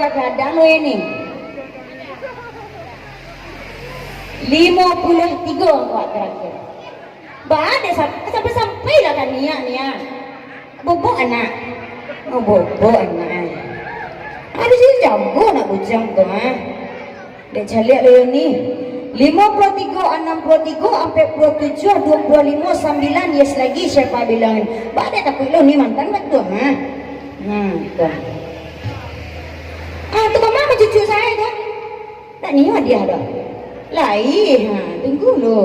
kadang-kadang lo ini 53 angka terakhir. Ada sampai lah kan Nia. Bobo anak. Oh bobo anak. Ada sih jago nak bujang tu Dek caliak lo ni 53, 63, 47, 25, 9 yes lagi siapa bilangin. Ada takut lo ni mantan betul tuh. Tu mama cucu saya tu. Tak ni dia dah. Lain, tunggu lo.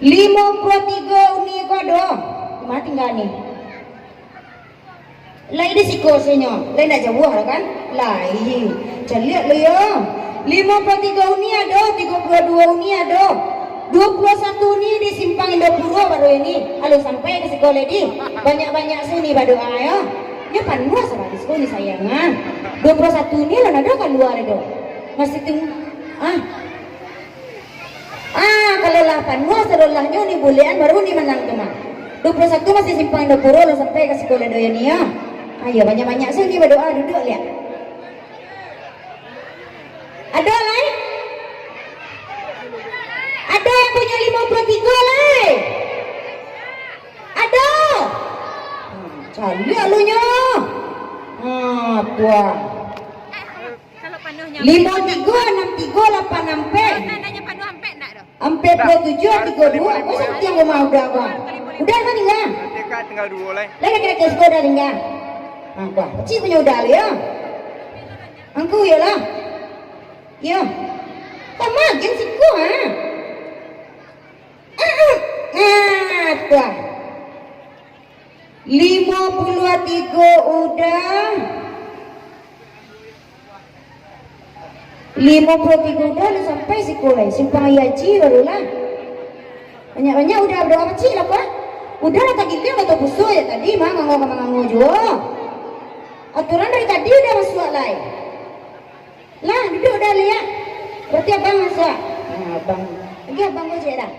53 ni kau dah. Mana tinggal ni? Lain di siko senyo. Lain dah jauh lah kan? Lain. Caliak lo ya. 53 ni ada, 32 ni ada. 21 ni di simpang Indopuro baru ini. Halo sampai ke sekolah di. Banyak-banyak sini baru ayo. Dia panuh sama di sekolah ni sayang 21 ni lah ada keluar itu. Masih tunggu. Kalau lah panuh serolahnya ni bolehan baru ni menang teman. 21 masih simpang Indopuro lo sampai ke sekolah doya ni ya. Ayo banyak-banyak sini berdoa duduk lihat. Ada lain? Ada yang punya 53 lain? Ada? Cari lu nya. Tuan. Kalau panuhnya 53, 63, 8 ampe. Tandanya panuh ampe nak dah. Ampe 27, 32. Kau sakti yang mau udah bang. Udah kan tinggal? Tinggal 2 lah. Lagi kira-kira sekolah tinggal. Tuan, kecil punya udah ya. Angku ya lah. Ya, tamakin siku tuan 53 udah 53 udah lu sampai sekolah simpang yaji barulah banyak-banyak udah berapa kecil apa udah lah tadi dia atau busuk ya tadi mangango juga aturan dari tadi udah masuk lain lah duduk dah lihat berarti abang masuk abang lagi abang gue dah